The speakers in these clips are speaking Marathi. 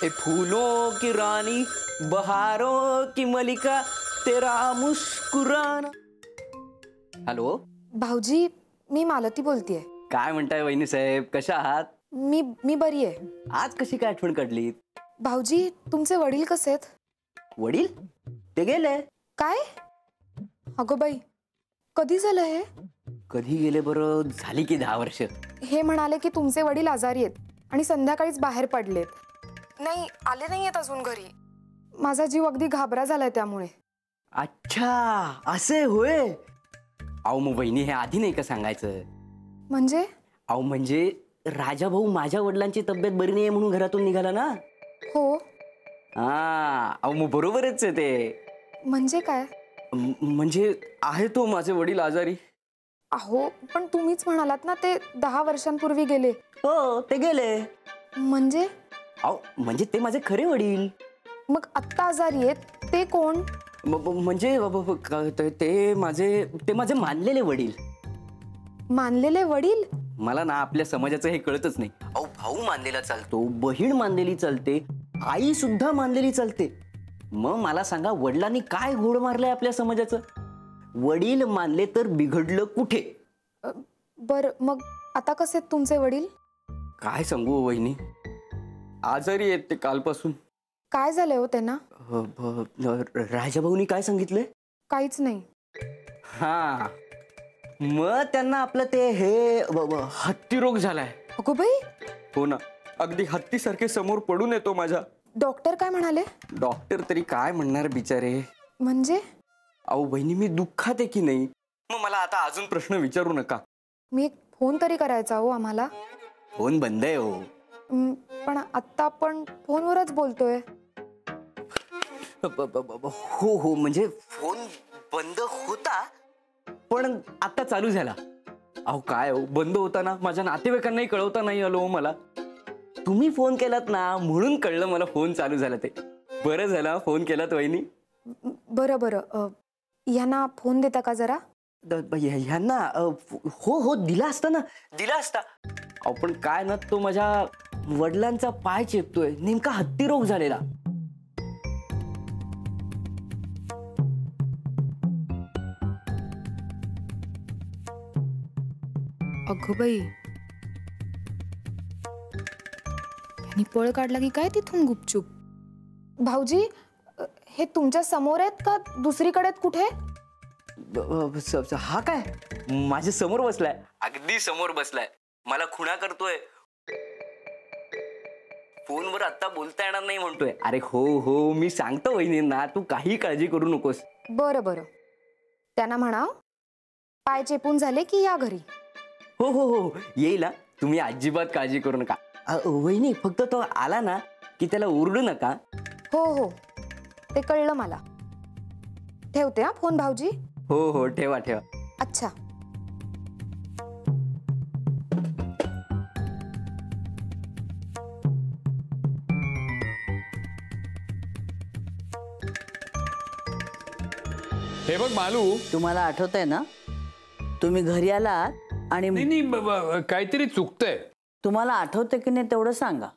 ए फूलों की रानी, बहारों की मलिका, तेरा मुस्कुराना. हॅलो भाऊजी, मी मालती बोलतेय. काय म्हणताय वहिनी साहेब, कशा आहात? मी बरी आहे. आज कशी काय आठवण काढली? भाऊजी, तुमचे वडील कसे आहेत? वडील ते गेले. काय? अगो बाई, कधी झालं हे? कधी गेले बरं? झाली की 10 वर्ष. हे म्हणाले की तुमचे वडील आजारी आहेत आणि संध्याकाळीच बाहेर पडलेत. नाही, आले नाहीयेत अजून घरी. माझा जीव अगदी घाबरा झालाय त्यामुळे. अच्छा, असे होय. अहो मग वहिनी, हे आधी नाही का सांगायचं? म्हणजे? अहो म्हणजे राजा भाऊ माझ्या वडिलांची तब्येत बरी नाही म्हणून घरातून निघाला ना. हो. हा, अहो मग बरोबरच आहे ते. म्हणजे काय? म्हणजे आहे तो माझे वडील आजारी. अहो पण तुम्हीच म्हणालात ना ते 10 वर्षांपूर्वी गेले. हो, ते गेले. म्हणजे? अहो म्हणजे ते माझे खरे वडील. मग आत्ता आजारी आहेत ते कोण? म्हणजे ते माझे मानलेले वडील. मानलेले वडील? मला ना आपल्या समाजाचं हे कळतच नाही. अहो भाऊ मानलेला चालतो, बहीण मानलेली चालते, आई सुद्धा मानलेली चालते. मग मला सांगा, वडिलांनी काय घोड मारलंय आपल्या समाजाचं? वडील मानले तर बिघडलं कुठे? बर, मग आता कसे आहेत तुमचे वडील? काय सांगू वहिनी, आजारी आहेत ते कालपासून. काय झालंय हो त्यांना? राजाभाऊनी काय सांगितलंय? काहीच नाही. हा, मग त्यांना आपलं ते हे हत्ती रोग झालाय. अगो बाई. हो ना, अगदी हत्तीसारखे समोर पडून येतो माझ्या. डॉक्टर काय म्हणाले? डॉक्टर तरी काय म्हणणार बिचारे. म्हणजे? अहो बहिणी, मी दुःखात आहे की नाही? मग मला आता अजून प्रश्न विचारू नका. मी एक फोन तरी करायचा हो आम्हाला. फोन बंद आहे हो. पण आता आपण फोनवरच बोलतोय. हो हो, म्हणजे फोन बंद होता पण आता चालू झाला. अहो काय हो, बंद होताना माझ्या नातेवाईकांनाही कळवता नाही आलो हो मला. तुम्ही फोन केलात ना म्हणून कळलं मला फोन चालू झाला ते. बरं झालं फोन केलात वहिनी. बरं बरं, यांना फोन देता का जरा? ह्यांना? हो हो, दिला असता ना, दिला असता. अहो पण काय ना, तो माझ्या वडिलांचा पाय चेपतोय, नेमका हत्ती रोग झालेला. अगं बाई, यांनी पळ काढला की काय तिथून गुपचूप? भाऊजी, हे तुमच्या समोर आहेत का दुसरीकडे कुठे? हा काय, माझ्या समोर बसलाय, अगदी समोर बसलाय, मला खुणा करतोय. फोनवर आता बोलता येणार नाही म्हणतोय. अरे हो हो, मी सांगतो वहिनींना, तू काही काळजी करू नकोस. बरं बरं, त्यांना म्हणा पाय चेपून झाले की या घरी. हो हो हो, येईल. तुम्ही अजिबात काळजी करू नका. वहिनी, फक्त तो आला ना की त्याला ओरडू नका. हो हो, ते कळलं मला. ठेवते हा फोन भाऊजी. हो हो, ठेवा ठेवा. अच्छा. हे बघ मालू, तुम्हाला आठवतंय ना, तुम्ही घरी आलात आणि नाही काहीतरी चुकतंय. तुम्हाला आठवतंय की नाही तेवढं सांगा.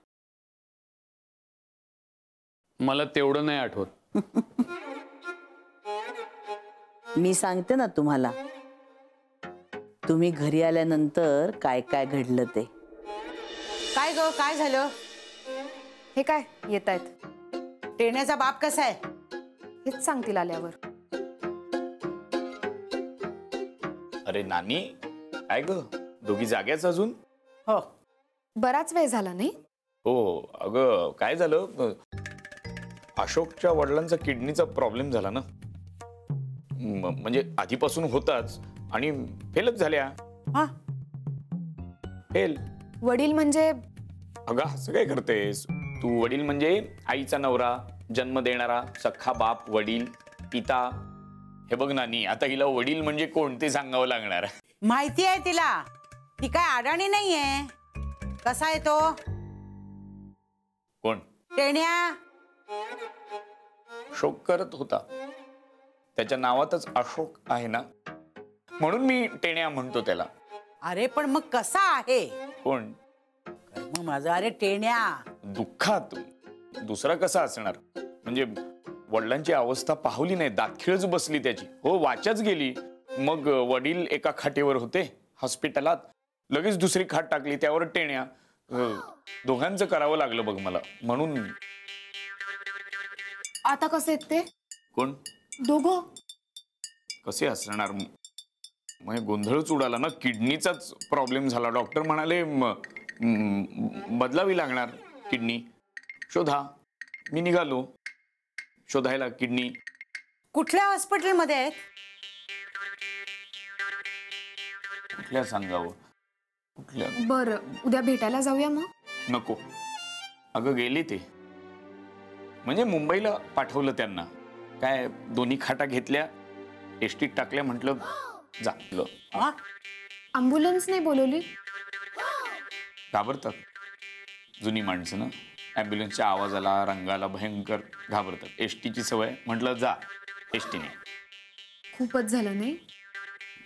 मला तेवढं नाही आठवत. मी सांगते ना तुम्हाला. तुम्ही घरी आल्यानंतर काय काय घडलं ते. काय ग, काय झालं? हे काय येत आहेत? टेण्याचा बाप कसा आहे? हेच सांगतील आल्यावर. अरे नानी, काय ग, दोघी जाग्याच अजून? हो. बराच वेळ झाला नाही? हो अगं, काय झालं, अशोकच्या वडिलांचा किडनीचा प्रॉब्लेम झाला ना. म्हणजे आधीपासून होताच आणि फेलच झाल्या. हा, फेल. वडील म्हणजे? अगं असं काय करतेस तू? वडील म्हणजे आईचा नवरा, जन्म देणारा, सख्खा बाप, वडील, पिता. हे बघ नानी, आता हिला वडील म्हणजे कोण ते सांगावं लागणार. माहिती आहे तिला. ती काय अडाणी नाहीये. कसा आहे तो? कोण? टेण्या. शोक करत होता. त्याच्या नावातच अशोक आहे ना, म्हणून मी टेण्या म्हणतो त्याला. अरे पण मग कसा आहे? कोण? कर्म माझा. अरे टेण्या. दुःखात दुसरा कसा असणार? म्हणजे वडिलांची अवस्था पाहली नाही, दातखिळच बसली त्याची. हो, वाचाच गेली. मग वडील एका खाटेवर होते हॉस्पिटलात, लगेच दुसरी खाट टाकली, त्यावर टेण्या. दोघांचं करावं लागलं बघ मला. म्हणून आता कसे आहेत ते कोण दोघं? कसे असणार? मग गोंधळच उडाला ना. किडनीचाच प्रॉब्लेम झाला. डॉक्टर म्हणाले बदलावी लागणार किडनी. शोधा. मी निघालो शोधायला किडनी. कुठल्या हॉस्पिटलमध्ये आहेत? कुठल्या सांगावं? कुठल्या? बरं, उद्या भेटायला जाऊया मग. नको. अगं गेले ते. म्हणजे मुंबईला पाठवलं त्यांना. काय दोन्ही खाटा घेतल्या, एसटीत टाकल्या, म्हटलं जा. हा? अँब्युलन्स नाही बोलवली? घाबरतात जुनी माणसं ना. ॲम्ब्युलन्सच्या आवाजाला, रंगाला भयंकर घाबरतात. एसटीची सवय, म्हटलं जा एसटीने. खूपच झालं नाही?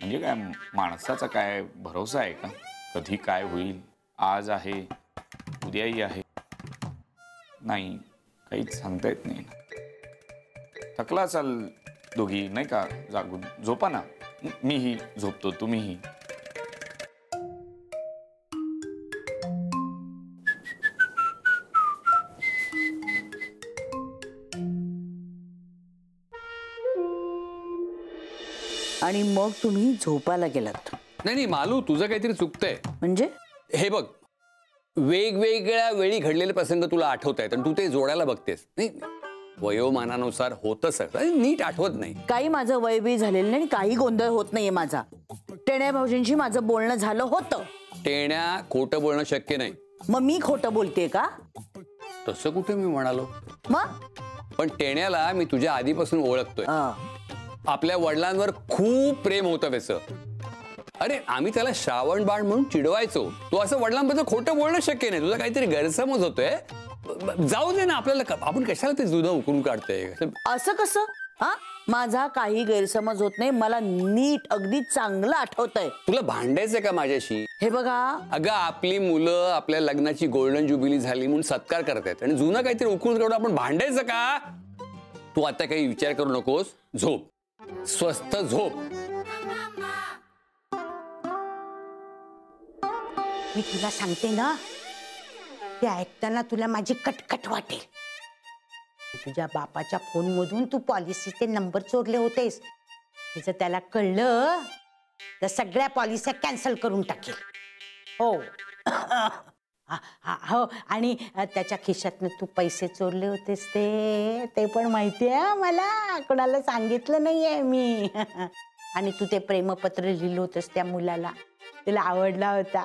म्हणजे काय माणसाचा काय भरोसा आहे का? कधी काय होईल? आज आहे, उद्याही आहे. नाही, काहीच सांगता येत नाही. थकला असाल दोघी नाही का जागून? झोपा ना. मीही झोपतो, तुम्हीही. आणि मग तुम्ही झोपायला गेलात? नाही मालू, तुझं काहीतरी चुकतंय. म्हणजे? हे बघ, वेगवेगळ्या वेळी घडलेले प्रसंग तुला आठवत आहेत आणि तू ते जोडायला बघतेस. नाही, वयोमानानुसार होतं सगळं, नीट आठवत नाही. काही माझं वयबी झालेलं नाही, काही गोंधळ होत नाहीये माझा. टेण्या भाऊजींशी माझं बोलणं झालं होतं. टेण्या खोटं बोलणं शक्य नाही. मग मी खोटं बोलते का? तसं कुठे मी म्हणालो. मग पण टेण्याला मी तुझ्या आधीपासून ओळखतोय. आपल्या वडिलांवर खूप प्रेम होतं त्याचं. अरे आम्ही त्याला श्रावण बाळ म्हणून चिडवायचो. तो असं वडिलांबद्दल खोटं बोलणं शक्य नाही. तुझा काहीतरी गैरसमज होतोय. जाऊ दे ना, आपल्याला आपण कशाला ते जुनं उकरून काढतोय? असं कसं? हा, माझा काही गैरसमज होत नाही. मला नीट अगदी चांगलं आठवतंय. तुला भांडायचंय का माझ्याशी? हे बघा, अगं आपली मुलं आपल्या लग्नाची गोल्डन जुबिली झाली म्हणून सत्कार करतायत आणि जुनं काहीतरी उकरून काढून आपण भांडायचं का? तू आता काही विचार करू नकोस. झोप, स्वस्थ झोप. मी तुला सांगते ना, ते ऐकताना तुला माझी कटकट वाटेल. तुझ्या बापाच्या फोन मधून तू पॉलिसीचे नंबर चोरले होतेस. हे जर त्याला कळलं तर सगळ्या पॉलिसी कॅन्सल करून टाकेल. हो. हो, आणि त्याच्या खिशातनं तू पैसे चोरले होतेस ते पण माहिती आहे मला. कोणाला सांगितलं नाहीये मी. आणि तू ते प्रेमपत्र लिहिलं होतंस त्या मुलाला, तुला आवडला होता.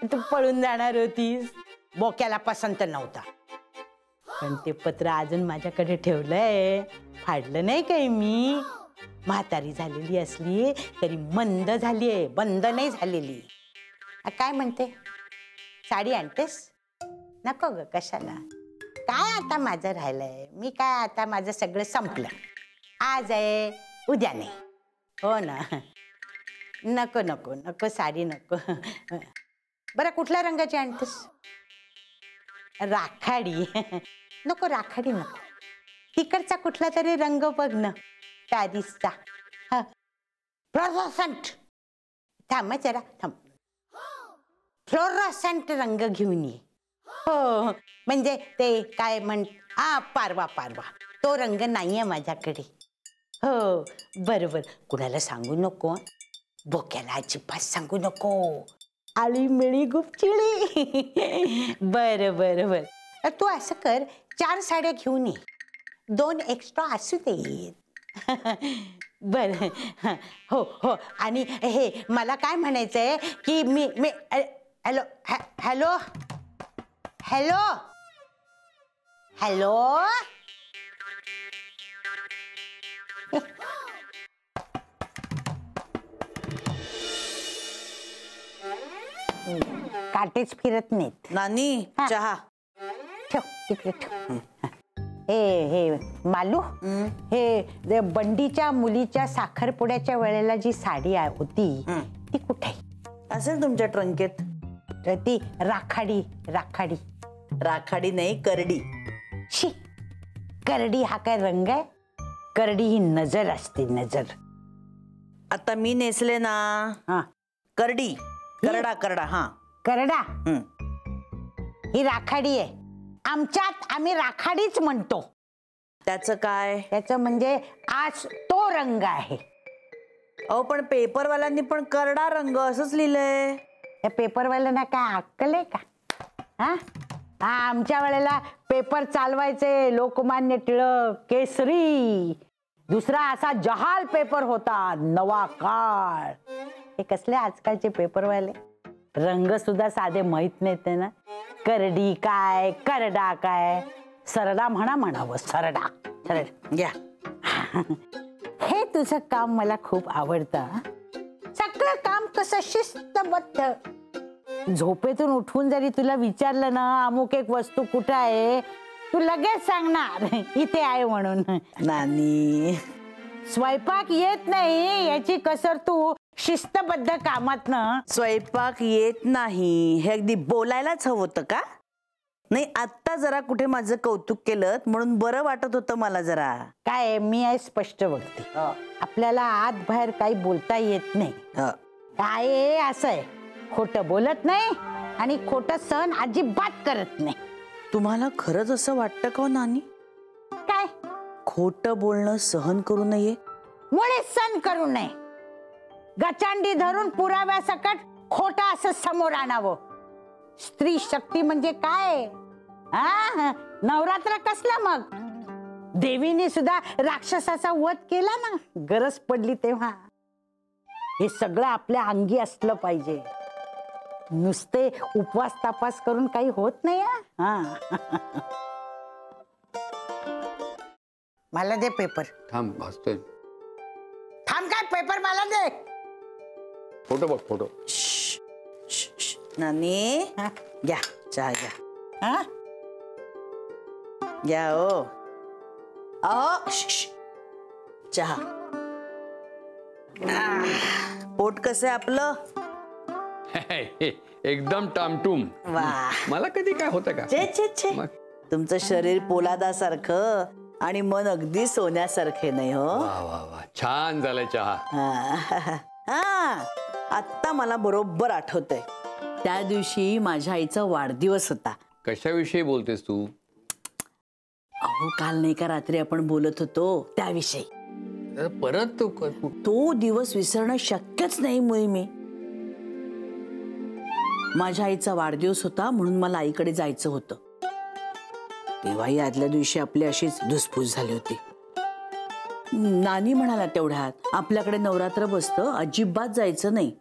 तू पळून जाणार होतीस. बोक्याला पसंत नव्हता. पण ते पत्र अजून माझ्याकडे ठेवलंय. फाडलं नाही काही मी. म्हातारी झालेली असली तरी मंद झालीये, बंद नाही झालेली. काय म्हणते? साडी आणतेस? नको ग, कशाला? काय आता माझं राहिलंय? मी काय आता माझं सगळं संपलं. आज आहे, उद्या नाही. हो ना. नको नको नको, साडी नको. बरं, कुठल्या रंगाची आणतेस? राखाडी. नको, राखाडी नको. तिकडचा कुठला तरी रंग बघ ना, पॅरिसचा. फ्लोरोसंट. थांब जरा, थांब. फ्लोरोसंट रंग घेऊन ये. हो, म्हणजे ते काय पारवा. तो रंग नाहीये माझ्याकडे. हो, बरोबर. कुणाला सांगू नको. बोक्याला अजिबात सांगू नको. आळी मिळी गुपचिळी. बरं. तू असं कर, 4 साड्या घेऊन ये. 2 एक्स्ट्रा असू देत. बरं. हो. आणि हे मला काय म्हणायचंय की मी हॅलो. काटेच फिरत नाहीत. नानी, चहा ठेव तिकडे ठेव. हे मालू, हे बंडीच्या मुलीच्या साखरपुड्याच्या वेळेला जी साडी होती ती कुठे असेल तुमच्या ट्रंकेत. ती राखाडी. राखाडी नाही, करडी. शी, करडी हा काय रंग आहे? करडी ही नजर असते, नजर. आता मी नेसले ना हा, करडी, करडा करडा. हा करडा हं. ही राखाडी आहे. आमच्यात आम्ही राखाडीच म्हणतो. त्याचं काय? त्याचं म्हणजे आज तो रंग आहे. अहो पण पेपरवाल्यांनी पण करडा रंग असंच लिहिलंय. त्या पेपरवाल्यांना काय अक्कल आहे का? हा, आमच्या वेळेला पेपर चालवायचे लोकमान्य टिळक, केसरी. दुसरा असा जहाल पेपर होता, नवा काळ. हे कसले आजकालचे पेपरवाले, रंग सुद्धा साधे माहित नाहीत ना. करडी काय, करडा काय, सरडा म्हणावं, सरडा. सरडा घ्या. हे तुझं काम मला खूप आवडतं. सगळं काम कसं शिस्तबद्ध. झोपेतून उठून जरी तुला विचारलं ना अमुक एक वस्तू कुठं आहे, तू लगेच सांगणार इथे आहे म्हणून. नानी, स्वयंपाक येत नाही याची कसर तू शिस्तबद्ध कामात ना. स्वयंपाक येत नाही हे अगदी बोलायलाच हवं होतं का? नाही, आत्ता जरा कुठे माझं कौतुक केलं म्हणून बरं वाटत होतं मला जरा. काय मी आहे स्पष्ट बघते. आपल्याला आत बाहेर काही बोलता येत नाही. काय आहे, असं आहे, खोटं बोलत नाही आणि खोटं सहन अजिबात करत नाही. तुम्हाला खरंच असं वाटतं का हो नानी? काय? खोटं बोलणं सहन करू नये? मुळीच सहन करू नये. गचांडी धरून पुराव्यासकट खोटं असं समोर आणावं. स्त्री शक्ती म्हणजे काय? हा, नवरात्र कसला मग? देवीने सुद्धा राक्षसाचा वध केला ना गरज पडली तेव्हा. हे सगळं आपल्या अंगी असलं पाहिजे. नुसते उपवास तापास करून काही होत नाही. मला दे पेपर. थांब, वाचतोय. थांब काय, पेपर मला दे. फोटो बघ, फोटो. नानी, हा? घ्या चहा घ्या. हा? घ्या ओ. अहो, चहा. पोट कसं आहे आपलं? एकदम टामटूम. वा, मला कधी काय होतं का? छे छे छे. मग? तुमचं शरीर पोलादासारखं आणि मन अगदी सोन्यासारखे नाही हो. वा वा वा, छान झालाय चहा. हा, आत्ता मला बरोबर आठवतंय. त्या दिवशी माझ्या आईचा वाढदिवस होता. कशाविषयी बोलतेस तू? अहो, काल नाही का रात्री आपण बोलत होतो त्याविषयी. परत तो दिवस विसरणं शक्यच नाही मुळी. माझ्या आईचा वाढदिवस होता म्हणून मला आईकडे जायचं होतं. तेव्हाही आदल्या दिवशी आपली अशीच धुसफूस झाली होती. नानी म्हणाला तेवढ्यात आपल्याकडे नवरात्र बसतं, अजिबात जायचं नाही.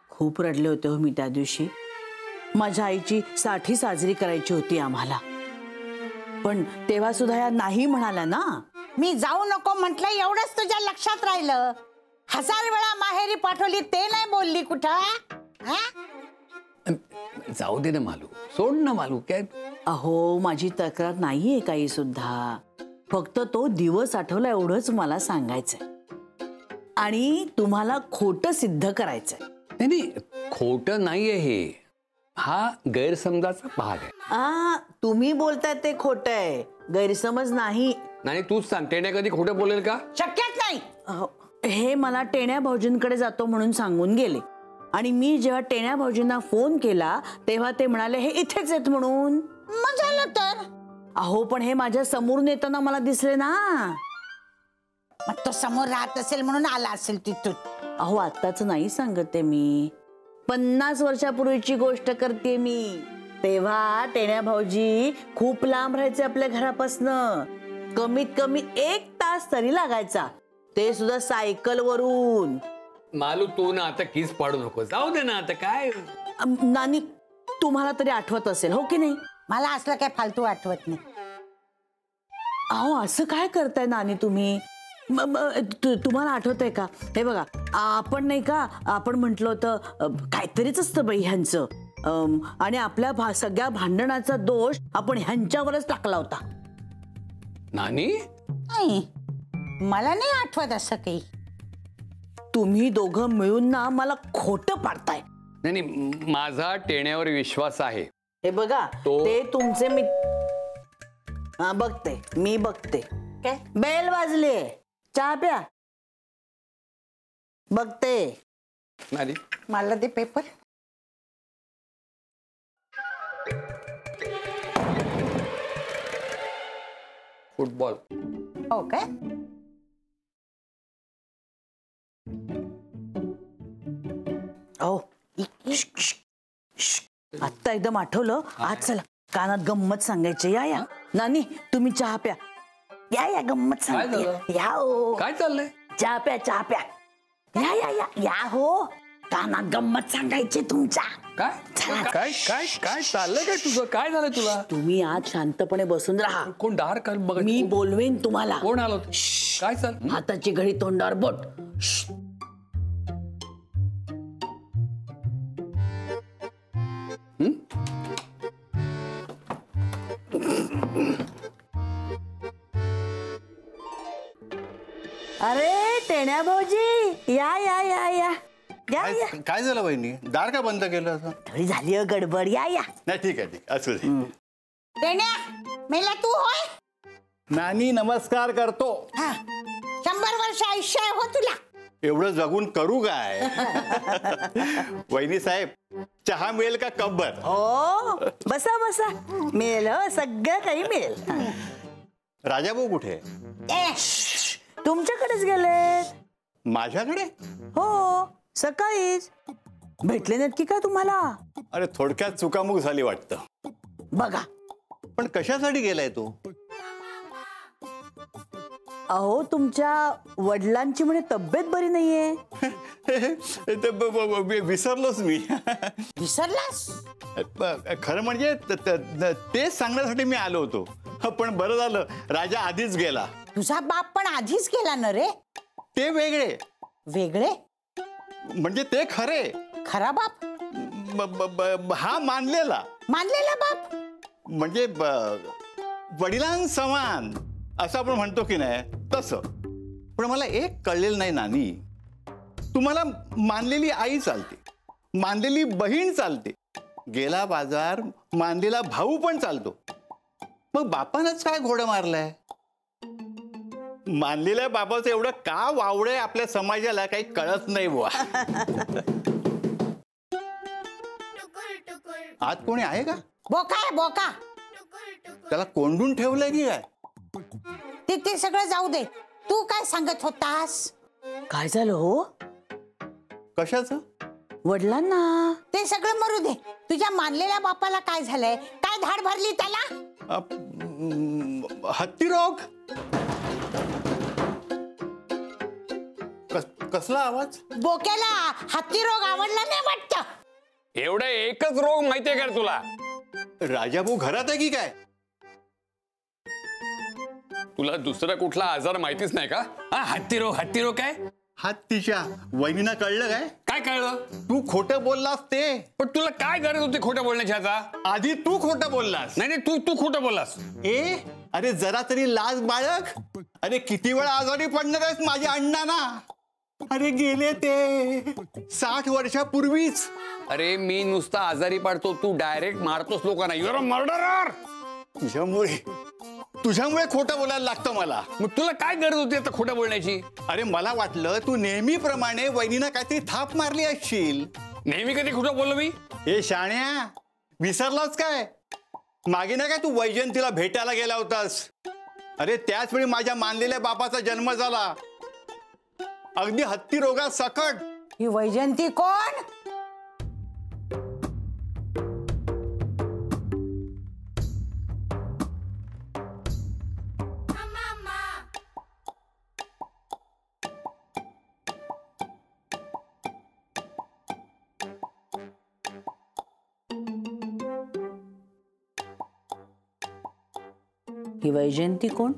खूप रडले होते हो मी त्या दिवशी. माझ्या आईची 60 साजरी करायची होती आम्हाला. पण तेव्हा सुद्धा या नाही म्हणाल्या ना. मी जाऊ नको म्हटलं एवढंच तुझ्या लक्षात राहिलं. 1000 वेळा माहेरी पाठवली ते नाही बोलली कुठं. जाऊ दे ना मालू, सोड ना मालू. काय अहो, माझी तक्रार नाहीये काही सुद्धा. फक्त तो दिवस आठवला एवढंच मला सांगायचंय. आणि तुम्हाला खोटं सिद्ध करायचंय. नाही, खोटं नाहीये हे. हा गैरसमजाचा भाग आहे. तुम्ही बोलताय ते खोटं आहे, गैरसमज नाही. नाही, तूच सांग, टेण्या कधी खोटं बोलेल का? शक्यच नाही. हे मला टेण्या भाऊजींकडे जातो म्हणून सांगून गेले. आणि मी जेव्हा टेण्या भाऊजींना फोन केला तेव्हा ते म्हणाले हे इथेच आहेत म्हणून. मग झालं तर. अहो, पण हे माझ्या समोरून येताना मला दिसले ना. मग तो समोर राहत असेल म्हणून आला असेल तिथून. अहो, आत्ताच नाही सांगते मी, 50 वर्षापूर्वीची गोष्ट करते मी. तेव्हा टेण्या भाऊजी खूप लांब राहायचे आपल्या घरापासनं. कमीत कमी 1 तास तरी लागायचा, ते सुद्धा सायकल वरून. मालू, तू ना आता किस पाडू नको. जाऊ दे ना आता. काय नानी, तुम्हाला तरी आठवत असेल हो की नाही? मला असलं काय फालतू आठवत नाही. अहो, असं काय करताय नानी तुम्ही? तुम्हाला आठवतंय का? हे बघा, आपण नाही का आपण म्हटलं होतं काहीतरीच असतं बाई ह्यांचं. आणि आपल्या सगळ्या भांडणाचा दोष आपण ह्यांच्यावरच टाकला होता. नानी, नाही, मला नाही आठवत असं काही. तुम्ही दोघं मिळून ना मला खोटं पाडताय. नाही, माझा टेण्यावर विश्वास आहे. हे बघा तो- ते तुमचे हा बघते मी बघते. काय बेल वाजले, चहा प्या. बघते. नानी मला दे पेपर. फुटबॉल. हो काय? अहो आत्ता एकदम आठवलं. आज चला कानात गंमत सांगायची. या या नानी तुम्ही चहा प्या. या या गंमत काय सांगते. झालं? या हो काय चाललंय? चहा प्या चहा प्या. या या या या हो कानात गंमत सांगायची तुमच्या. काय काय काय काय चाललंय? काय तुझं काय झालंय तुला? तुम्ही आज शांतपणे बसून राहा. कोण दार कर बघ. मी बोलवेन तुम्हाला. कोण आलो? काय चाल? हाताची घडी तोंडावर बोट. अरे टेण्या भाऊजी या या या या या या. काय झालं वहिनी? दार का बंद केलं असं? थोडी झाली हो गडबड. या या. नाही ठीक आहे ठीक असू दे. टेण्या मेला तू होय? नानी नमस्कार करतो. हा 100 वर्ष आयुष्य आहे हो तुला. एवढं जगून करू काय? वहिनी साहेब चहा मिळेल का कब्बर? ओ बसा बसा. मिळेल हो, सगळं काही मिळेल. राजाभाऊ कुठे? ए तुमच्याकडेच गेले. माझ्याकडे? हो सकाळीच भेटले नाहीत की काय तुम्हाला? अरे थोडक्यात चुकामुक झाली वाटतं. बघा पण कशासाठी गेलाय तू? अहो तुमच्या वडिलांची म्हणे तब्येत बरी नाहीये. विसरलोच मी. विसरलास? खरं म्हणजे तेच सांगण्यासाठी मी आलो होतो. पण बरं झालं राजा आधीच गेला. तुझा बाप पण आधीच गेला ना रे. ते वेगळे. वेगळे म्हणजे ते खरे. खरा बाप? हा मानलेला. मानलेला बाप? म्हणजे वडिलांसमान असं आपण म्हणतो की नाही तसं. पण मला एक कळलेलं नाही नानी. तुम्हाला मानलेली आई चालते, मानलेली बहीण चालते, गेला बाजार मानलेला भाऊ पण चालतो. मग बापानंच काय घोडं मारलाय? मानलेल्या बाबाचं एवढं का वावडे आपल्या समाजाला काही कळत नाही बुवा. आत कोणी आहे का? बोका आहे बोका. त्याला कोंडून ठेवलंय की काय? ते सगळं जाऊ दे. तू काय सांगत होतास? काय झालं हो कशाचं? वडिलांना? ते सगळं मरू दे. तुझ्या मानलेल्या बापाला काय झालंय? काय धाड भरली त्याला? हत्तीरोग. कसला आवाज? बोक्याला हत्ती रोग आवडला नाही वाटतं. एवढं एकच रोग माहितीये का रे तुला? राजाभाऊ घरात आहे की काय? तुला दुसरा कुठला आजार माहितीच नाही का? हा हत्ती रोग काय? हत्तीच्या वहिनीला कळलं काय? काय कळलं? तू खोटं बोललास ते. पण तुला काय गरज होती खोटं बोलण्याची आता? आधी तू खोटं बोललास. नाही नाही तू खोटं बोललास. अरे जरा तरी लाज बाळग. अरे किती वेळा आजारी पडणार आहेस माझ्या अण्णांना? अरे गेले ते 60 वर्षापूर्वीच. अरे मी नुसता आजारी पडतो, तू डायरेक्ट मारतोस लोकांना. Your a murderer. तुझ्यामुळे खोटं बोलायला लागतं मला. मग तुला काय गरज होती आता खोटं बोलण्याची? अरे मला वाटलं तू नेहमीप्रमाणे वहिनीनं काहीतरी थाप मारली असशील. नेहमी कधी खोटं बोललो मी? हे शाण्या विसरलाच काय? मागे ना काय तू वैजयंतीला भेटायला गेला होतास? अरे त्याच वेळी माझ्या मानलेल्या बापाचा जन्म झाला. अगदी हत्ती रोगात सकट. ही वैजयंती कोण? ही वैजयंती कोण?